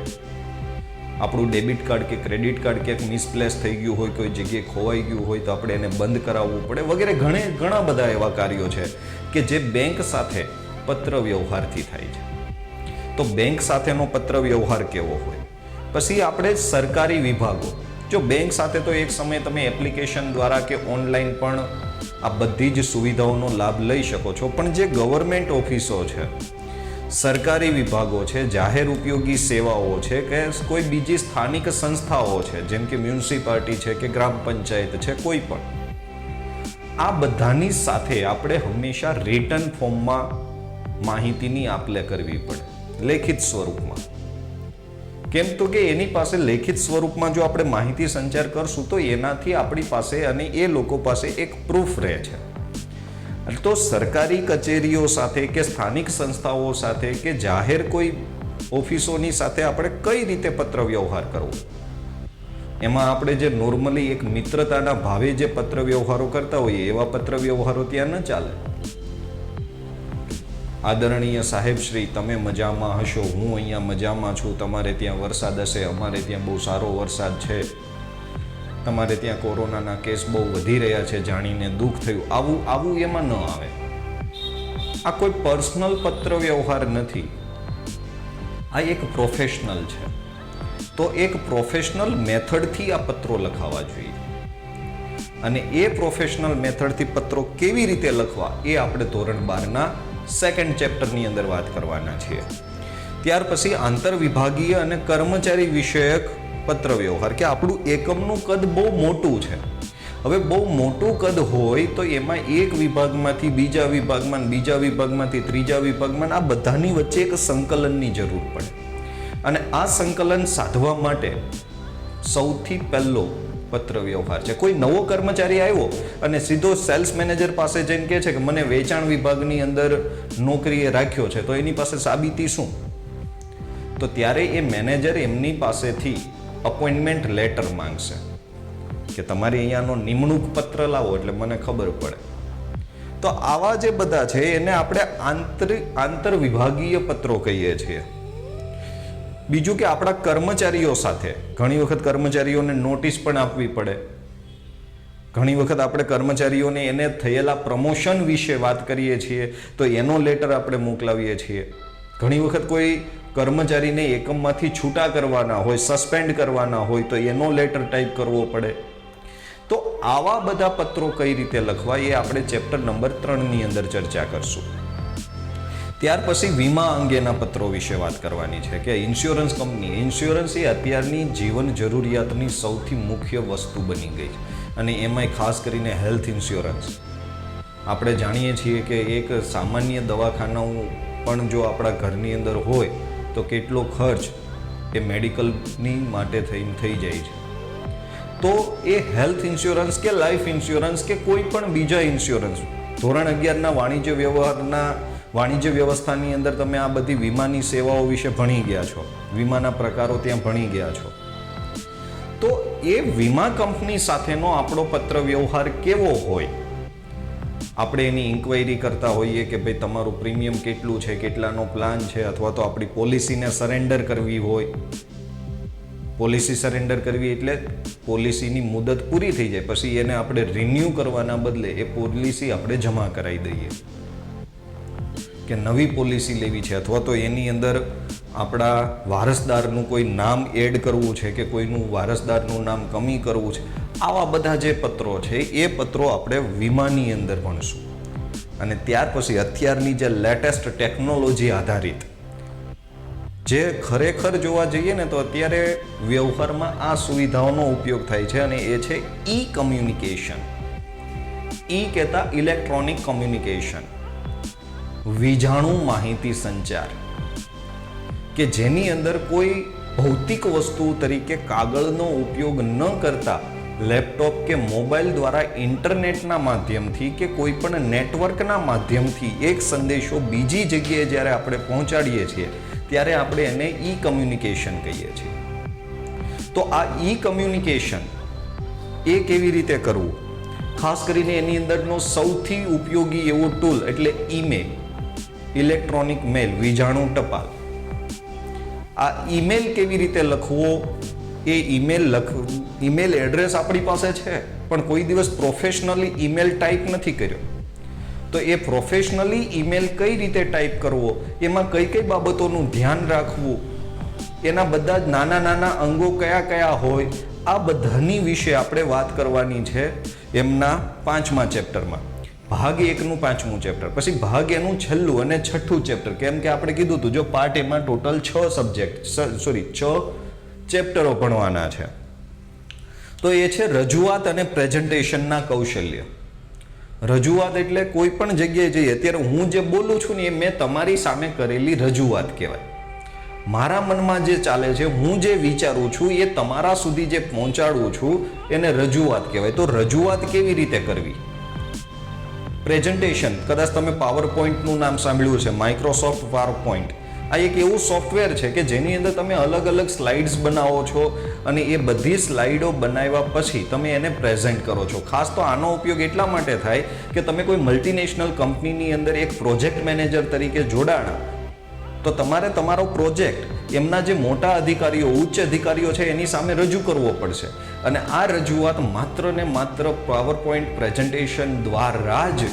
આપણું ડેબિટ કાર્ડ કે ક્રેડિટ કાર્ડ ક્યાંક મિસપ્લેસ થઈ ગયું હોય, કોઈ જગ્યાએ ખોવાઈ ગયું હોય તો આપણે એને બંધ કરાવવું પડે, વગેરે ઘણા બધા એવા કાર્યો છે કે જે બેંક સાથે પત્ર વ્યવહારથી થાય છે. તો બેંક સાથેનો પત્ર વ્યવહાર કેવો હોય. પછી આપણે સરકારી વિભાગો, જો બેંક સાથે તો એક સમયે તમે એપ્લિકેશન દ્વારા કે ઓનલાઈન પણ આ બધી જ સુવિધાઓનો લાભ લઈ શકો છો. પણ જે ગવર્મેન્ટ ઓફિસો છે, સરકારી વિભાગો છે, જાહેર ઉપયોગી સેવાઓ છે કે કોઈ બીજી સ્થાનિક સંસ્થાઓ છે જેમ કે મ્યુનિસિપાલિટી છે કે ગ્રામ પંચાયત છે, કોઈ પણ, આ બધાની સાથે આપણે હંમેશા રિટન ફોર્મમાં માહિતીની આપ-લે કરવી પડે, લેખિત સ્વરૂપમાં. કેમ તો કે એની પાસે લેખિત સ્વરૂપમાં જો આપણે માહિતી સંચાર કરશું તો એનાથી આપણી પાસે અને એ લોકો પાસે એક પ્રૂફ રહે છે. તો સરકારી કચેરીઓ સાથે કે સ્થાનિક સંસ્થાઓ સાથે કે જાહેર કોઈ ઓફિસોની સાથે આપણે કઈ રીતે પત્ર વ્યવહાર કરવો, એમાં આપણે જે નોર્મલી એક મિત્રતાના ભાવે જે પત્ર વ્યવહારો કરતા હોઈએ એવા પત્ર વ્યવહારો ત્યાં ન ચાલે. આદરણીય સાહેબ શ્રી, તમે મજામાં હશો, હું અહીંયા મજામાં છું, તમારે ત્યાં વરસાદ હશે, અમારે ત્યાં બહુ સારો વરસાદ છે, તમારે ત્યાં કોરોનાના કેસ બહુ વધી રહ્યા છે, જાણીને દુઃખ થયું, આવું એમાં ન આવે. આ કોઈ પર્સનલ પત્ર વ્યવહાર નથી, આ એક પ્રોફેશનલ છે. તો એક પ્રોફેશનલ મેથડથી આ પત્રો લખાવા જોઈએ. અને એ પ્રોફેશનલ મેથડથી પત્રો કેવી રીતે લખવા એ આપણે ધોરણ 12ના સેકન્ડ ચેપ્ટરની અંદર વાત કરવાના છીએ. ત્યાર પછી આંતર વિભાગીય અને કર્મચારી વિષયક પત્ર વ્યવહાર, કે આપણું એકમનું કદ બહુ મોટું છે. હવે બહુ મોટું કદ હોય તો એમાં એક વિભાગમાંથી બીજા વિભાગમાં, બીજા વિભાગમાંથી ત્રીજા વિભાગમાં, આ બધાની વચ્ચે એક સંકલનની જરૂર પડે. અને આ સંકલન સાધવા માટે સૌથી પહેલો પત્ર વ્યવહાર છે. કોઈ નવો કર્મચારી આવ્યો અને સીધો સેલ્સ મેનેજર પાસે જઈને કહે છે કે મને વેચાણ વિભાગની અંદર નોકરીએ રાખ્યો છે, તો એની પાસે સાબિતી શું? તો ત્યારે એ મેનેજર એમની પાસેથી અપોઇન્ટમેન્ટ લેટર માંગશે કે તમારે અહીંયાનો નિમણૂક પત્ર લાવો એટલે મને ખબર પડે. તો આવા જે બધા છે એને આપણે આંતર વિભાગીય પત્રો કહીએ છીએ. બીજું કે આપણા કર્મચારીઓ સાથે ઘણી વખત કર્મચારીઓને નોટિસ પણ આપવી પડે. ઘણી વખત આપણે કર્મચારીઓને એને થયેલા પ્રમોશન વિશે વાત કરીએ છીએ તો એનો લેટર આપણે મોકલાવીએ છીએ. ઘણી વખત કોઈ કર્મચારીને એકમમાંથી છૂટા કરવાના હોય, સસ્પેન્ડ કરવાના હોય તો એનો લેટર ટાઈપ કરવો પડે. તો આવા બધા પત્રો કઈ રીતે લખવા એ આપણે ચેપ્ટર નંબર 3ની અંદર ચર્ચા કરશું. ત્યાર પછી વીમા અંગેના પત્રો વિશે વાત કરવાની છે કે ઇન્સ્યોરન્સ કંપની, ઇન્સ્યોરન્સ એ અત્યારની જીવન જરૂરિયાતની સૌથી મુખ્ય વસ્તુ બની ગઈ છે. અને એમાંય ખાસ કરીને હેલ્થ ઇન્સ્યોરન્સ. આપણે જાણીએ છીએ કે એક સામાન્ય દવાખાનાઓ પણ જો આપણા ઘરની અંદર હોય તો કેટલો ખર્ચ એ મેડિકલની માટે થઈ જાય છે. તો એ હેલ્થ ઇન્સ્યોરન્સ કે લાઈફ ઇન્સ્યોરન્સ કે કોઈ પણ બીજા ઇન્સ્યોરન્સ, ધોરણ 11ના વાણિજ્ય વ્યવસ્થાની અંદર તમે આ બધી વીમાની સેવાઓ વિશે ભણી ગયા છો, વીમાના પ્રકારો ત્યાં ભણી ગયા છો. તો એ વીમા કંપની સાથેનો આપણો પત્ર વ્યવહાર કેવો હોય? આપણે એની ઇન્ક્વાયરી કરતા હોઈએ કે ભાઈ તમારું પ્રીમિયમ કેટલું છે, કેટલાનો પ્લાન છે, અથવા તો આપણી પોલિસીને સરેન્ડર કરવી હોય, પોલિસી સરેન્ડર કરવી એટલે પોલિસીની મુદત પૂરી થઈ જાય પછી એને આપણે રિન્યૂ કરવાના બદલે એ પોલિસી આપણે જમા કરાવી દઈએ કે નવી પોલિસી લેવી છે, અથવા તો એની અંદર આપણા વારસદારનું કોઈ નામ એડ કરવું છે કે કોઈનું વારસદારનું નામ કમી કરવું છે. આવા બધા જે પત્રો છે એ પત્રો આપણે વીમાની અંદર ભણશું. અને ત્યાર પછી અત્યારની જે લેટેસ્ટ ટેકનોલોજી આધારિત જે ખરેખર જોવા જઈએ ને તો અત્યારે વ્યવહારમાં આ સુવિધાઓનો ઉપયોગ થાય છે અને એ છે ઈ કમ્યુનિકેશન. ઈ કહેતા ઇલેક્ટ્રોનિક કમ્યુનિકેશન, વીજાણુ માહિતી સંચાર, કે જેની અંદર કોઈ ભૌતિક વસ્તુ તરીકે કાગળનો ઉપયોગ ન કરતા લેપટોપ કે મોબાઈલ દ્વારા ઇન્ટરનેટના માધ્યમથી કે કોઈ પણ નેટવર્કના માધ્યમથી એક સંદેશો બીજી જગ્યાએ જ્યારે આપણે પહોંચાડીએ છીએ ત્યારે આપણે એને ઈ કમ્યુનિકેશન કહીએ છીએ. તો આ ઈ કમ્યુનિકેશન એ કેવી રીતે કરવું, ખાસ કરીને એની અંદરનો સૌથી ઉપયોગી એવો ટૂલ એટલે ઈમેલ, ઇલેક્ટ્રોનિક મેલ, વીજાણુ ટપાલ. આ ઈમેલ કેવી રીતે લખવો, એ ઈમેલ એડ્રેસ આપણી પાસે છે પણ કોઈ દિવસ પ્રોફેશનલી ઈમેલ ટાઈપ નથી કર્યો. તો એ પ્રોફેશનલી ઈમેલ કઈ રીતે ટાઈપ કરવો, એમાં કઈ કઈ બાબતોનું ધ્યાન રાખવું, એના બધા જ નાના નાના અંગો કયા કયા હોય, આ બધાની વિશે આપણે વાત કરવાની છે એમના 5મા ચેપ્ટરમાં. ભાગ 1નું 5મું ચેપ્ટર, પછી ભાગ એનું છેલ્લું અને 6ઠું ચેપ્ટર. કેમ કે આપણે કીધું હતું જો પાર્ટ એમાં ટોટલ 6 ચેપ્ટરો ભણવાના છે. તો એ છે રજૂઆત અને પ્રેઝન્ટેશનના કૌશલ્ય. રજૂઆત એટલે કોઈ પણ જગ્યાએ જઈએ અત્યારે હું જે બોલું છું ને એ મેં તમારી સામે કરેલી રજૂઆત કહેવાય. મારા મનમાં જે ચાલે છે, હું જે વિચારું છું એ તમારા સુધી જે પહોંચાડું છું એને રજૂઆત કહેવાય. તો રજૂઆત કેવી રીતે કરવી, પ્રેઝન્ટેશન. કદાચ તમે પાવર પોઈન્ટનું નામ સાંભળ્યું છે, માઇક્રોસોફ્ટ પાવર પોઈન્ટ. આ એક એવું સોફ્ટવેર છે કે જેની અંદર તમે અલગ અલગ સ્લાઇડ્સ બનાવો છો અને એ બધી સ્લાઇડો બનાવ્યા પછી તમે એને પ્રેઝન્ટ કરો છો. ખાસ તો આનો ઉપયોગ એટલા માટે થાય કે તમે કોઈ મલ્ટીનેશનલ કંપનીની અંદર એક પ્રોજેક્ટ મેનેજર તરીકે જોડાણા તો તમારે તમારો પ્રોજેક્ટ એમના જે મોટા અધિકારીઓ, ઉચ્ચ અધિકારીઓ છે એની સામે રજૂ કરવો પડશે. અને આ રજૂઆત માત્ર ને માત્ર પાવર પોઈન્ટ પ્રેઝન્ટેશન દ્વારા જ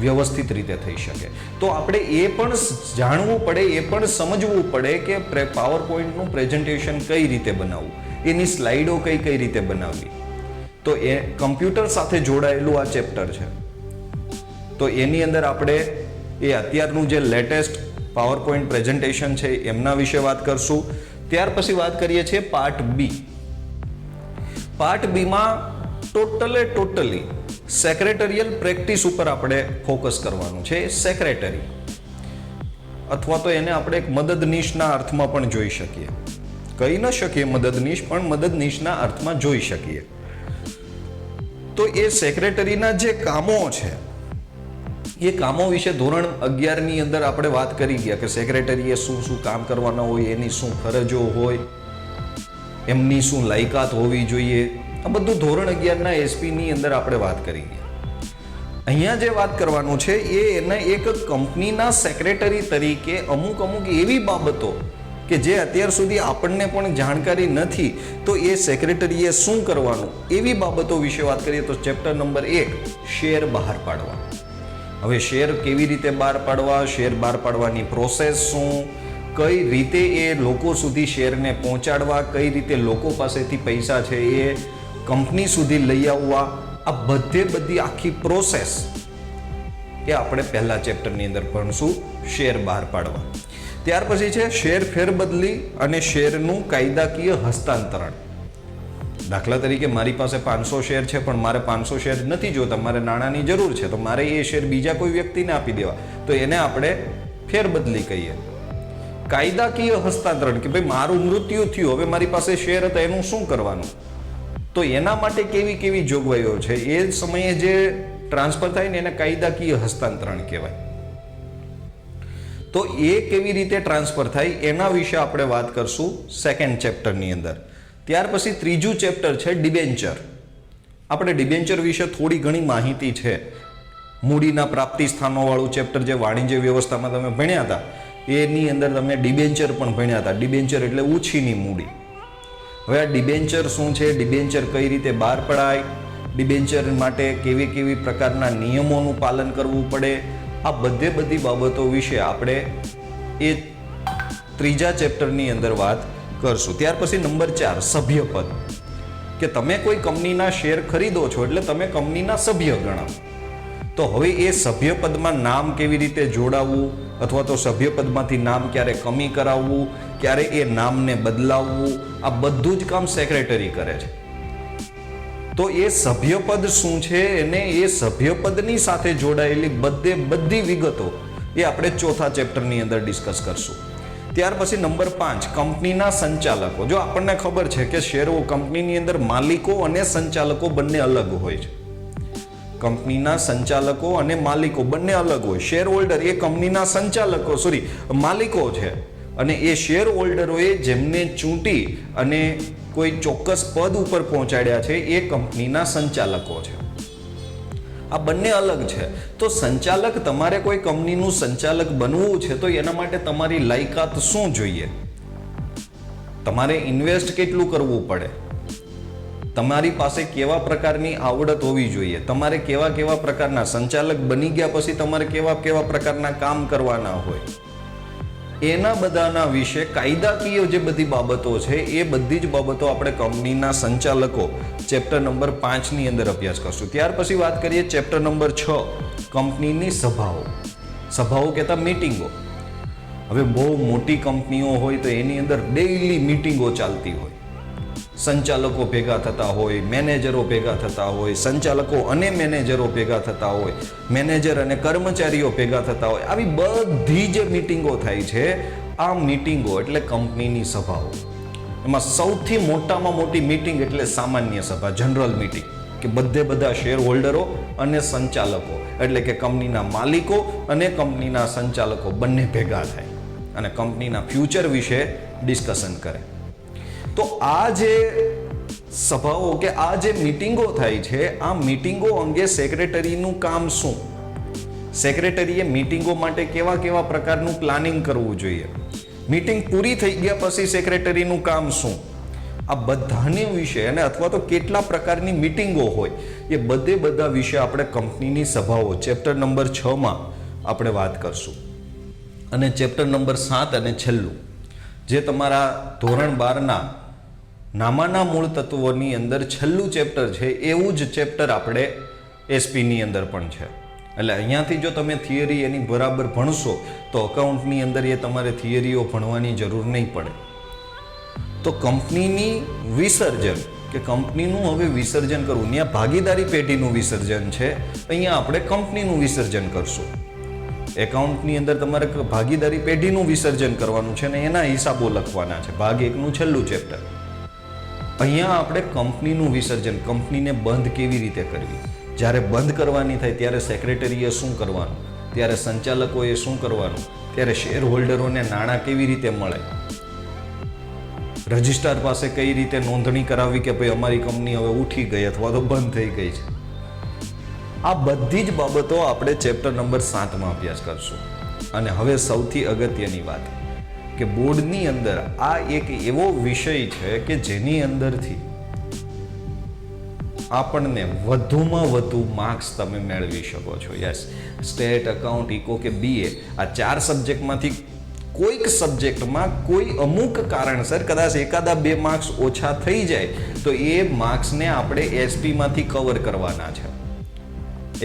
વ્યવસ્થિત રીતે થઈ શકે. તો આપણે એ પણ જાણવું પડે, એ પણ સમજવું પડે કે પાવર પોઈન્ટનું પ્રેઝન્ટેશન કઈ રીતે બનાવવું, એની સ્લાઇડો કઈ કઈ રીતે બનાવવી. તો એ કમ્પ્યુટર સાથે જોડાયેલું આ ચેપ્ટર છે. તો એની અંદર આપણે એ અત્યારનું જે લેટેસ્ટ પાવર પોઈન્ટ પ્રેઝન્ટેશન છે એમના વિશે વાત કરશું. ત્યાર પછી વાત કરીએ છીએ પાર્ટ બી. પાર્ટ બીમાં ટોટલી સેક્રેટરિયલ પ્રેક્ટિસ ઉપર આપણે ફોકસ કરવાનું છે. સેક્રેટરી અથવા તો એને આપણે એક મદદનીશના અર્થમાં પણ જોઈ શકીએ. કહી ન શકીએ મદદનીશ, પણ મદદનીશના અર્થમાં જોઈ શકીએ. તો એ સેક્રેટરીના જે કામો છે એ કામો વિશે ધોરણ 11ની અંદર આપણે વાત કરી ગયા કે સેક્રેટરીએ શું શું કામ કરવાના હોય, એની શું ફરજો હોય, એમની શું લાયકાત હોવી જોઈએ. આ બધું ધોરણ 11ના એસપીની અંદર આપણે વાત કરી ગયા. અહીંયા જે વાત કરવાનું છે એ એને એક કંપનીના સેક્રેટરી તરીકે અમુક એવી બાબતો કે જે અત્યાર સુધી આપણને પણ જાણકારી નથી, તો એ સેક્રેટરીએ શું કરવાનું એવી બાબતો વિશે વાત કરીએ. તો ચેપ્ટર નંબર 1 શેર બહાર પાડવા. હવે શેર કેવી રીતે બહાર પાડવા, શેર બહાર પાડવાની પ્રોસેસ શું, કઈ રીતે એ લોકો સુધી શેરને પહોંચાડવા, કઈ રીતે લોકો પાસેથી પૈસા છે એ કંપની સુધી લઈ આવવા, આ બધી આખી પ્રોસેસ એ આપણે પહેલા ચેપ્ટરની અંદર ભણશું, શેર બહાર પાડવા. ત્યાર પછી છે શેર ફેરબદલી અને શેરનું કાયદાકીય હસ્તાંતરણ. દાખલા તરીકે મારી પાસે 500 શેર છે પણ મારે 500 શેર નથી જોતા, મારે નાણાંની જરૂર છે, તો મારે એ શેર બીજા કોઈ વ્યક્તિને આપી દેવા, તો એને આપણે ફેરબદલી કહીએ. કાયદાકીય હસ્તાંતરણ કે ભાઈ મારું મૃત્યુ થયું, હવે મારી પાસે શેર હતા એનું શું કરવાનું, તો એના માટે કેવી જોગવાઈઓ છે, એ સમયે જે ટ્રાન્સફર થાય ને એને કાયદાકીય હસ્તાંતરણ કહેવાય. તો એ કેવી રીતે ટ્રાન્સફર થાય એના વિશે આપણે વાત કરશું સેકન્ડ ચેપ્ટરની અંદર. ત્યાર પછી ત્રીજું ચેપ્ટર છે ડિબેન્ચર. આપણે ડિબેન્ચર વિશે થોડી ઘણી માહિતી છે. મૂડીના પ્રાપ્તિ સ્થાનો વાળું ચેપ્ટર જે વાણિજ્ય વ્યવસ્થામાં તમે ભણ્યા હતા એની અંદર તમે ડિબેન્ચર પણ ભણ્યા હતા. ડિબેન્ચર એટલે ઉછીની મૂડી. હવે આ ડિબેન્ચર શું છે, ડિબેન્ચર કઈ રીતે બહાર પડાય, ડિબેન્ચર માટે કેવી કેવી પ્રકારના નિયમોનું પાલન કરવું પડે, આ બધી બાબતો વિશે આપણે એ ત્રીજા ચેપ્ટરની અંદર વાત કરશું. ત્યાર પછી નંબર 4 સભ્યપદ, કે તમે કોઈ કંપનીના શેર ખરીદો છો એટલે તમે કંપનીના સભ્ય ગણાવો. તો હવે એ સભ્યપદમાં નામ કેવી રીતે જોડાવવું, અથવા તો સભ્યપદમાંથી નામ ક્યારે કમી કરાવવું, ક્યારે એ નામને બદલાવવું, આ બધું જ કામ સેક્રેટરી કરે છે. તો એ સભ્યપદ શું છે અને એ સભ્યપદની સાથે જોડાયેલી બધી વિગતો એ આપણે ચોથા ચેપ્ટરની અંદર ડિસ્કસ કરશું. ત્યાર પછી નંબર 5 કંપનીના સંચાલકો. જો આપણને ખબર છે કે શેરો કંપનીની અંદર માલિકો અને સંચાલકો બંને અલગ હોય છે. કંપનીના સંચાલકો અને માલિકો બંને અલગ હોય. શેર હોલ્ડર એ કંપનીના સંચાલકો માલિકો છે, અને એ શેર હોલ્ડરોએ જેમને ચૂંટી અને કોઈ ચોક્કસ પદ ઉપર પહોંચાડ્યા છે એ કંપનીના સંચાલકો છે. આ બંને અલગ છે. તો સંચાલક, તમારે કોઈ કંપનીનું સંચાલક બનવું છે તો એના માટે તમારી લાયકાત શું જોઈએ, તમારે ઇન્વેસ્ટ કેટલું કરવું પડે, તમારી પાસે કેવા પ્રકારની આવડત હોવી જોઈએ, તમારે કેવા પ્રકારના સંચાલક બની ગયા પછી તમારે કેવા પ્રકારના કામ કરવાના હોય, એના બધાના વિશે કાયદાકીય જે બધી બાબતો છે એ બધી જ બાબતો આપણે કંપનીના સંચાલકો ચેપ્ટર નંબર 5 ની અંદર અભ્યાસ કરશું. ત્યાર પછી વાત કરીએ ચેપ્ટર નંબર 6 કંપનીની સભાઓ. સભાઓ કહેતા મીટિંગો. હવે બહુ મોટી કંપનીઓ હોય તો એની અંદર ડેઈલી મીટિંગો ચાલતી હોય. સંચાલકો ભેગા થતા હોય, મેનેજરો ભેગા થતા હોય, સંચાલકો અને મેનેજરો ભેગા થતા હોય, મેનેજર અને કર્મચારીઓ ભેગા થતા હોય. આવી બધી જે મીટિંગો થાય છે, આ મીટિંગો એટલે કંપનીની સભાઓ. એમાં સૌથી મોટામાં મોટી મીટિંગ એટલે સામાન્ય સભા, જનરલ મીટિંગ, કે બધા શેર હોલ્ડરો અને સંચાલકો એટલે કે કંપનીના માલિકો અને કંપનીના સંચાલકો બંને ભેગા થાય અને કંપનીના ફ્યુચર વિશે ડિસ્કશન કરે. તો આ જે સભાઓ કે આ જે મીટિંગો થાય છે, આ મીટિંગો અંગે સેક્રેટરીનું કામ શું, સેક્રેટરીએ મીટિંગો માટે કેવા પ્રકારનું પ્લાનિંગ કરવું જોઈએ, મીટિંગ પૂરી થઈ ગયા પછી સેક્રેટરીનું કામ શું, આ બધાને વિશે અને અથવા તો કેટલા પ્રકારની મીટિંગો હોય એ બધા વિશે આપણે કંપનીની સભાઓ ચેપ્ટર નંબર 6 માં આપણે વાત કરશું. અને ચેપ્ટર નંબર 7 અને છેલ્લું જે તમારા ધોરણ 12ના નામાના મૂળ તત્વોની અંદર છેલ્લું ચેપ્ટર છે, એવું જ ચેપ્ટર આપણે એસપીની અંદર પણ છે. એટલે અહીંયાથી જો તમે થિયરી એની બરાબર ભણશો તો અકાઉન્ટની અંદર એ તમારે થિયરીઓ ભણવાની જરૂર નહીં પડે. તો કંપનીની વિસર્જન, કે કંપનીનું હવે વિસર્જન કરવું, ત્યાં ભાગીદારી પેઢીનું વિસર્જન છે, અહીંયા આપણે કંપનીનું વિસર્જન કરશું. એકાઉન્ટની અંદર તમારે ભાગીદારી પેઢીનું વિસર્જન કરવાનું છે અને એના હિસાબો લખવાના છે. ભાગ 1 નું છેલ્લું ચેપ્ટર. અહીંયા આપણે કંપનીનું વિસર્જન, કંપનીને બંધ કેવી રીતે કરવી, જ્યારે બંધ કરવાની થાય ત્યારે સેક્રેટરીએ શું કરવાનું, ત્યારે સંચાલકોએ શું કરવાનું, ત્યારે શેર હોલ્ડરોને નાણાં કેવી રીતે મળે, રજિસ્ટ્રાર પાસે કઈ રીતે નોંધણી કરાવવી કે ભાઈ અમારી કંપની હવે ઉઠી ગઈ અથવા તો બંધ થઈ ગઈ છે. આ બધી જ બાબતો આપણે ચેપ્ટર નંબર 7 માં અભ્યાસ કરશું. અને હવે સૌથી અગત્યની વાત કે બોર્ડની અંદર આ એક એવો વિષય છે કે જેની અંદરથી આપણને વધુમાં વધુ માર્ક્સ તમે મેળવી શકો છો. યસ, સ્ટેટ, અકાઉન્ટ, ઇકો કે બીએ, આ 4 સબ્જેક્ટમાંથી કોઈક સબ્જેક્ટમાં કોઈ અમુક કારણસર કદાચ એકાદા 2 માર્ક્સ ઓછા થઈ જાય તો એ માર્ક્સને આપણે એસપીમાંથી કવર કરવાના છે.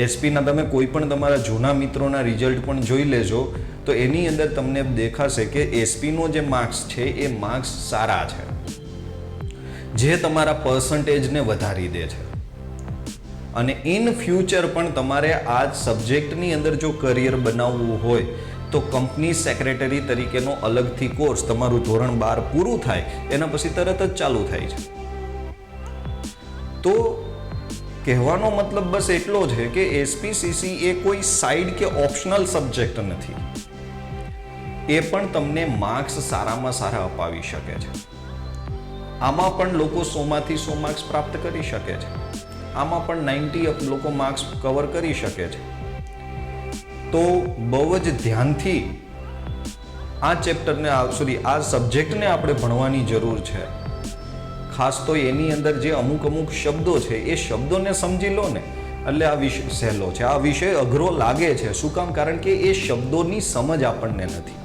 એસપીના તમે કોઈ પણ તમારા જૂના મિત્રોના રિઝલ્ટ પણ જોઈ લેજો તો એની અંદર તમને દેખાશે કે એસપીનો જે માર્ક્સ છે એ માર્ક્સ સારા છે, જે તમારા પર્સન્ટેજને વધારી દે છે. અને ઇન ફ્યુચર પણ તમારે આ સબ્જેક્ટની અંદર જો કરિયર બનાવવું હોય તો કંપની સેક્રેટરી તરીકેનો અલગથી કોર્સ તમારું ધોરણ 12 પૂરું થાય એના પછી તરત જ ચાલુ થાય છે. તો કહેવાનો મતલબ બસ એટલો છે કે એસપીસીસી એ કોઈ સાઇડ કે ઓપ્શનલ સબ્જેક્ટ નથી. એ પણ તમને માર્ક્સ સારામાં સારા અપાવી શકે છે. આમાં પણ લોકો 100 માંથી 100 માર્ક્સ પ્રાપ્ત કરી શકે છે. આમાં પણ 90 લોકો માર્ક્સ કવર કરી શકે છે. તો બહુ જ ધ્યાનથી આ ચેપ્ટરને આ સબ્જેક્ટને આપણે ભણવાની જરૂર છે. ખાસ તો એની અંદર જે અમુક શબ્દો છે એ શબ્દોને સમજી લો ને એટલે આ વિષય સહેલો છે. આ વિષય અઘરો લાગે છે. શું કામ? કારણ કે એ શબ્દોની સમજ આપણને નથી.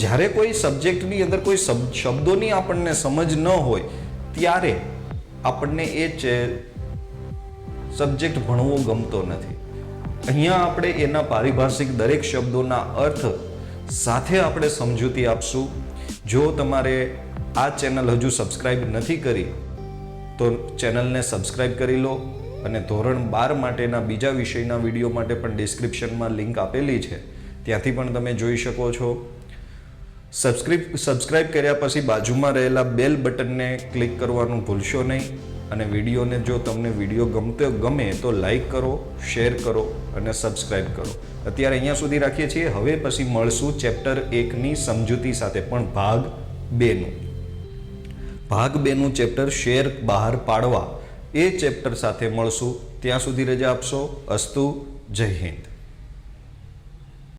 જ્યારે કોઈ સબ્જેક્ટની અંદર કોઈ શબ્દોની આપણને સમજ ન હોય ત્યારે આપણને એ સબ્જેક્ટ ભણવો ગમતો નથી. અહીંયા આપણે એના પારિભાષિક દરેક શબ્દોના અર્થ સાથે આપણે સમજૂતી આપશું. જો તમારે આ ચેનલ હજુ સબસ્ક્રાઇબ નથી કરી તો ચેનલને સબસ્ક્રાઇબ કરી લો અને ધોરણ 12 માટેના બીજા વિષયના વિડીયો માટે પણ ડિસ્ક્રિપ્શનમાં લિંક આપેલી છે, ત્યાંથી પણ તમે જોઈ શકો છો. સબસ્ક્રાઇબ કર્યા પછી બાજુમાં રહેલા બેલ બટનને ક્લિક કરવાનું ભૂલશો નહીં. અને વિડીયોને જો તમને વિડીયો ગમે તો લાઈક કરો, શેર કરો અને સબસ્ક્રાઇબ કરો. અત્યારે અહીંયા સુધી રાખીએ છીએ. હવે પછી મળશું ચેપ્ટર 1ની સમજૂતી સાથે, પણ ભાગ 2નું. ભાગ 2નું ચેપ્ટર શેર બહાર પાડવા એ ચેપ્ટર સાથે મળશું. ત્યાં સુધી રજા આપશો. અસ્તુ. જય હિન્દ.